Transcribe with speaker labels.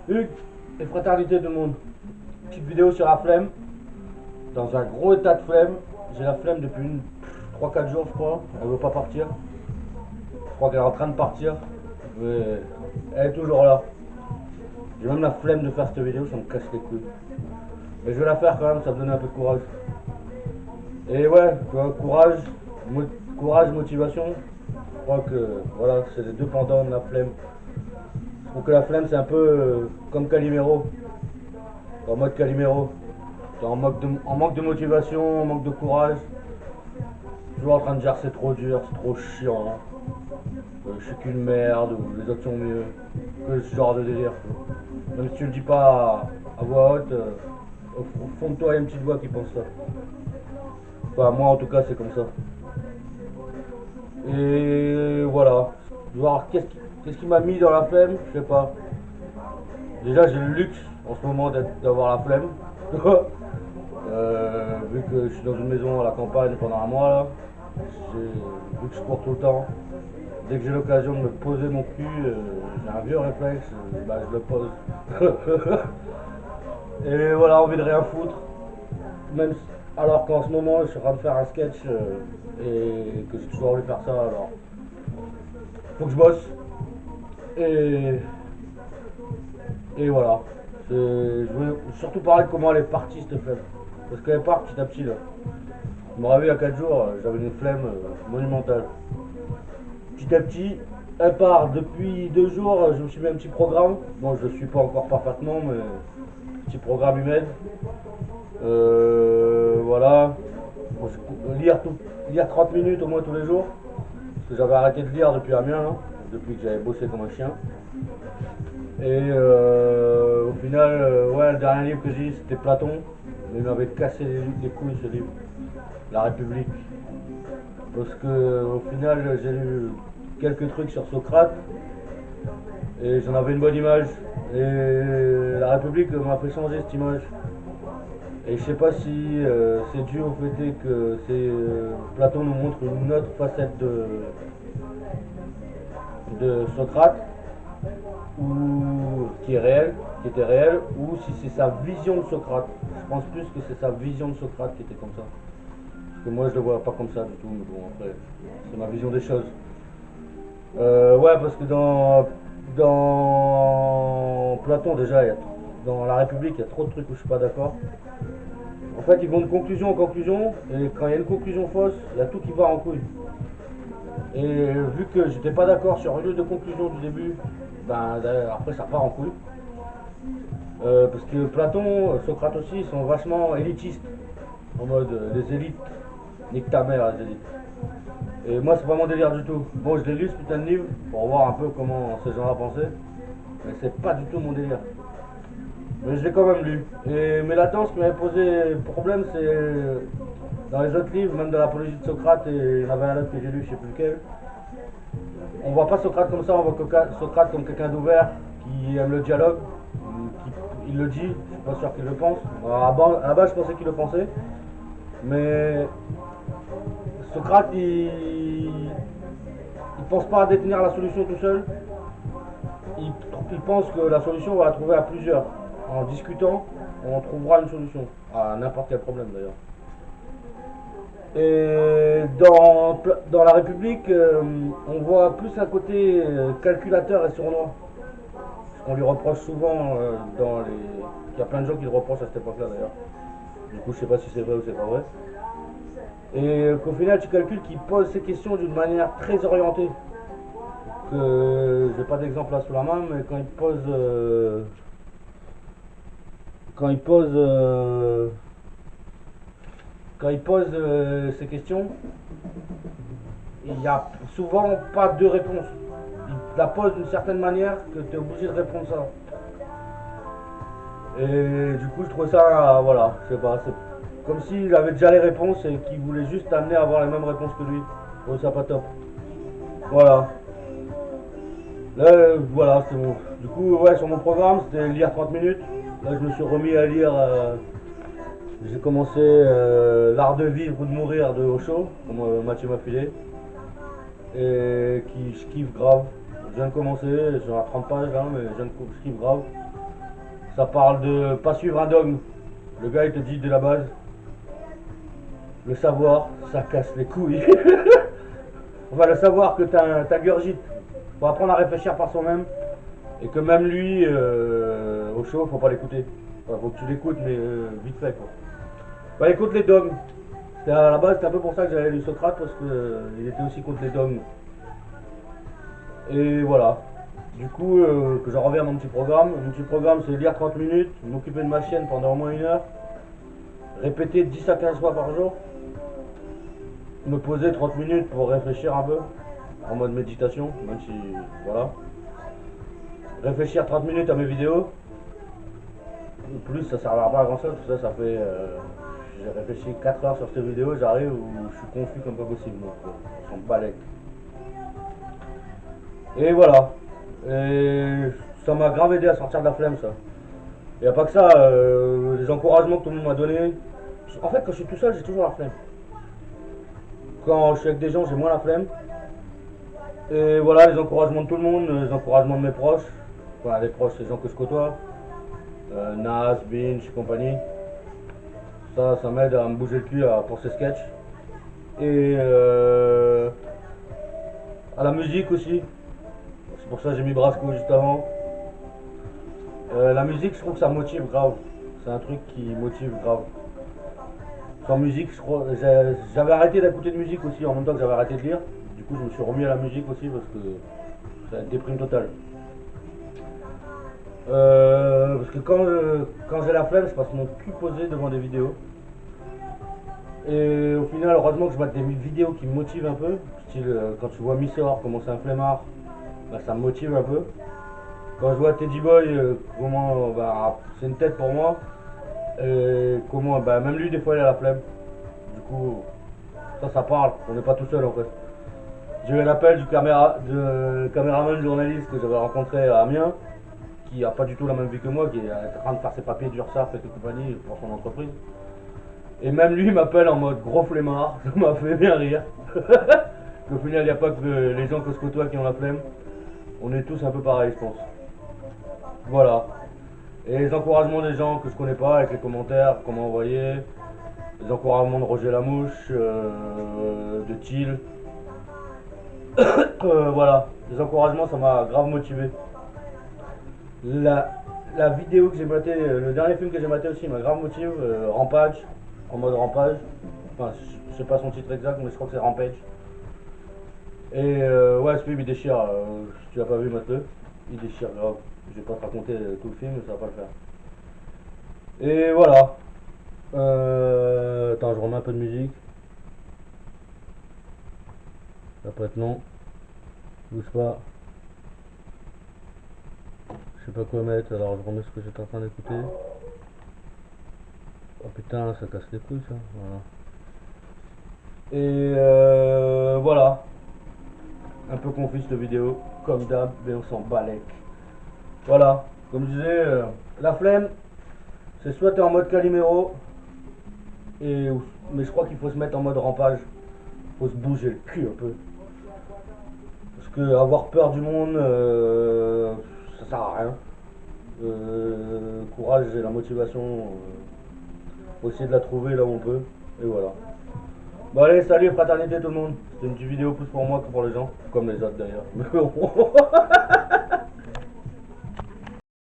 Speaker 1: Hugues et fraternité tout le monde. Petite vidéo sur la flemme. Dans un gros état de flemme. J'ai la flemme depuis 3-4 jours je crois. Elle veut pas partir. Je crois qu'elle est en train de partir. Mais elle est toujours là. J'ai même la flemme de faire cette vidéo, ça me casse les couilles. Mais je vais la faire quand même, ça me donne un peu de courage. Et ouais, courage, motivation. Je crois que voilà, c'est les deux pendants de la flemme. Je trouve que la flemme c'est un peu comme Calimero. En mode Calimero. T'es en manque de motivation, en manque de courage. Toujours en train de dire c'est trop dur, c'est trop chiant. Je suis qu'une merde, ou les autres sont mieux. Que ce genre de délire. Même si tu le dis pas à voix haute, au fond de toi il y a une petite voix qui pense ça. Enfin moi en tout cas c'est comme ça. Et voilà. Voir qu'est-ce qui m'a mis dans la flemme, je sais pas. Déjà j'ai le luxe en ce moment d'avoir la flemme. Vu que je suis dans une maison à la campagne pendant un mois là, vu que je cours tout le temps, dès que j'ai l'occasion de me poser mon cul, j'ai un vieux réflexe, bah, je le pose. Et voilà, envie de rien foutre. Même alors qu'en ce moment je suis en train de faire un sketch et que j'ai toujours envie de faire ça, alors faut que je bosse. Et voilà. Je voulais surtout parler de comment elle est partie cette flemme. Parce qu'elle part petit à petit là. Je me rappelle il y a 4 jours, j'avais une flemme monumentale. Petit à petit, elle part. Depuis 2 jours, je me suis mis un petit programme. Bon, je ne le suis pas encore parfaitement, mais petit programme il m'aide. Voilà. Lire 30 minutes au moins tous les jours. Parce que j'avais arrêté de lire depuis Amiens, là, depuis que j'avais bossé comme un chien. Et au final, ouais, le dernier livre que j'ai lu c'était Platon. Mais il m'avait cassé les couilles ce livre. La République. Parce que au final, j'ai lu quelques trucs sur Socrate. Et j'en avais une bonne image. Et la République m'a fait changer cette image. Et je sais pas si c'est dû au fait que Platon nous montre une autre facette de Socrate, ou qui est réelle, qui était réelle, ou si c'est sa vision de Socrate. Je pense plus que c'est sa vision de Socrate qui était comme ça. Parce que moi je le vois pas comme ça du tout, mais bon après, c'est ma vision des choses. Ouais, parce que dans Platon déjà, dans la République, il y a trop de trucs où je suis pas d'accord. En fait, ils vont de conclusion en conclusion, et quand il y a une conclusion fausse, il y a tout qui va en couille. Et vu que j'étais pas d'accord sur une de conclusion du début, ben après ça part en couille. Parce que Platon, Socrate aussi, ils sont vachement élitistes. En mode les élites, nique ta mère les élites. Et moi c'est pas mon délire du tout. Bon, je l'ai lu ce putain de livre pour voir un peu comment ces gens-là pensaient. Mais c'est pas du tout mon délire. Mais je l'ai quand même lu. Mais là-dedans, ce qui m'avait posé problème, c'est dans les autres livres, même de l'apologie de Socrate, et il y en avait un autre que j'ai lu, je sais plus lequel. On voit pas Socrate comme ça, on voit Socrate comme quelqu'un d'ouvert, qui aime le dialogue. Il le dit, je suis pas sûr qu'il le pense. Alors, à la base, je pensais qu'il le pensait. Mais Socrate, il pense pas à détenir la solution tout seul. Il pense que la solution, on va la trouver à plusieurs. En discutant, on trouvera une solution à n'importe quel problème d'ailleurs. Et dans la République, on voit plus un côté calculateur et sournois. Ce qu'on lui reproche souvent Il y a plein de gens qui le reprochent à cette époque-là d'ailleurs. Du coup, je sais pas si c'est vrai ou c'est pas vrai. Et qu'au final, tu calcules qu'il pose ses questions d'une manière très orientée. J'ai pas d'exemple là sous la main, mais quand il pose ces questions, il n'y a souvent pas de réponse. Il la pose d'une certaine manière que tu es obligé de répondre ça. Et du coup, je trouve ça, voilà, je sais pas, c'est comme s'il avait déjà les réponses et qu'il voulait juste t'amener à avoir les mêmes réponses que lui. Je trouve ça pas top. Voilà. Là, voilà, c'est bon. Du coup, ouais, sur mon programme, c'était lire 30 minutes. Là, je me suis remis à lire. J'ai commencé L'art de vivre ou de mourir de Osho, comme Mathieu m'a filé. Et je kiffe grave. Je viens de commencer, j'ai à 30 pages là, mais je kiffe grave. Ça parle de pas suivre un dogme. Le gars il te dit dès la base, le savoir, ça casse les couilles. Enfin, le savoir que t'ingurgites. Faut apprendre à réfléchir par soi-même. Et que même lui, au show, faut pas l'écouter. Enfin, faut que tu l'écoutes, mais vite fait quoi. Bah écoute les dogmes. À la base, c'était un peu pour ça que j'avais lu Socrate, parce qu'il était aussi contre les dogmes. Et voilà. Du coup, que j'en reviens à mon petit programme. Mon petit programme, c'est lire 30 minutes, m'occuper de ma chienne pendant au moins 1 heure, répéter 10 à 15 fois par jour, me poser 30 minutes pour réfléchir un peu, en mode méditation, même si, voilà. Réfléchir 30 minutes à mes vidéos. Plus, ça servira pas à grand chose, ça fait... j'ai réfléchi 4 heures sur cette vidéo, j'arrive où je suis confus comme pas possible, donc on s'en balèque. Et voilà. Et ça m'a grave aidé à sortir de la flemme, ça. Il n'y a pas que ça, les encouragements que tout le monde m'a donné. En fait, quand je suis tout seul, j'ai toujours la flemme. Quand je suis avec des gens, j'ai moins la flemme. Et voilà, les encouragements de tout le monde, les encouragements de mes proches. Enfin, les proches, c'est les gens que je côtoie. Nas, Binge, compagnie. Ça m'aide à me bouger le cul pour ces sketchs. Et à la musique aussi. C'est pour ça que j'ai mis Brasco juste avant. La musique, je trouve que ça motive grave. C'est un truc qui motive grave. Sans musique, je crois, j'avais arrêté d'écouter de musique aussi en même temps que j'avais arrêté de lire. Du coup, je me suis remis à la musique aussi parce que c'est une déprime totale. Parce que quand j'ai la flemme, je passe mon cul posé devant des vidéos. Et au final, heureusement que je vois des vidéos qui me motivent un peu. Style, quand tu vois Missor comment c'est un flemmard, bah, ça me motive un peu. Quand je vois Teddy Boy, comment bah, c'est une tête pour moi. Et comment bah, même lui, des fois, il a la flemme. Du coup, ça parle. On n'est pas tout seul en fait. J'ai eu un appel du caméraman journaliste que j'avais rencontré à Amiens, qui a pas du tout la même vie que moi, qui est en train de faire ses papiers d'URSSAF et compagnie pour son entreprise. Et même lui m'appelle en mode gros flemmard, ça m'a fait bien rire. Au final, il n'y a pas que les gens que je côtoie qui ont la flemme. On est tous un peu pareils, je pense. Voilà. Et les encouragements des gens que je connais pas, avec les commentaires, comment envoyer. Les encouragements de Roger Lamouche, de Thiel. Voilà. Les encouragements, ça m'a grave motivé. La vidéo que j'ai maté, le dernier film que j'ai maté aussi m'a grave motivé, Rampage, en mode Rampage. Enfin, je sais pas son titre exact, mais je crois que c'est Rampage. Et ouais, ce film il déchire, si tu l'as pas vu, mate-le. Il déchire grave. Je vais pas te raconter tout le film, ça va pas le faire. Et voilà. Attends, je remets un peu de musique. Après non. Bouge pas. Je sais pas quoi mettre, alors je remets ce que j'étais en train d'écouter. Oh putain, ça casse les couilles ça. Voilà. Et voilà. Un peu confus cette vidéo, comme d'hab, mais on s'en balèque. Voilà, comme je disais, la flemme, c'est soit t'es en mode Calimero, mais je crois qu'il faut se mettre en mode rampage. Faut se bouger le cul un peu. Parce que avoir peur du monde, ça sert à rien. Courage et la motivation, faut essayer de la trouver là où on peut. Et voilà. Bon allez, salut, fraternité tout le monde. C'était une petite vidéo plus pour moi que pour les gens. Comme les autres d'ailleurs. Mais bon.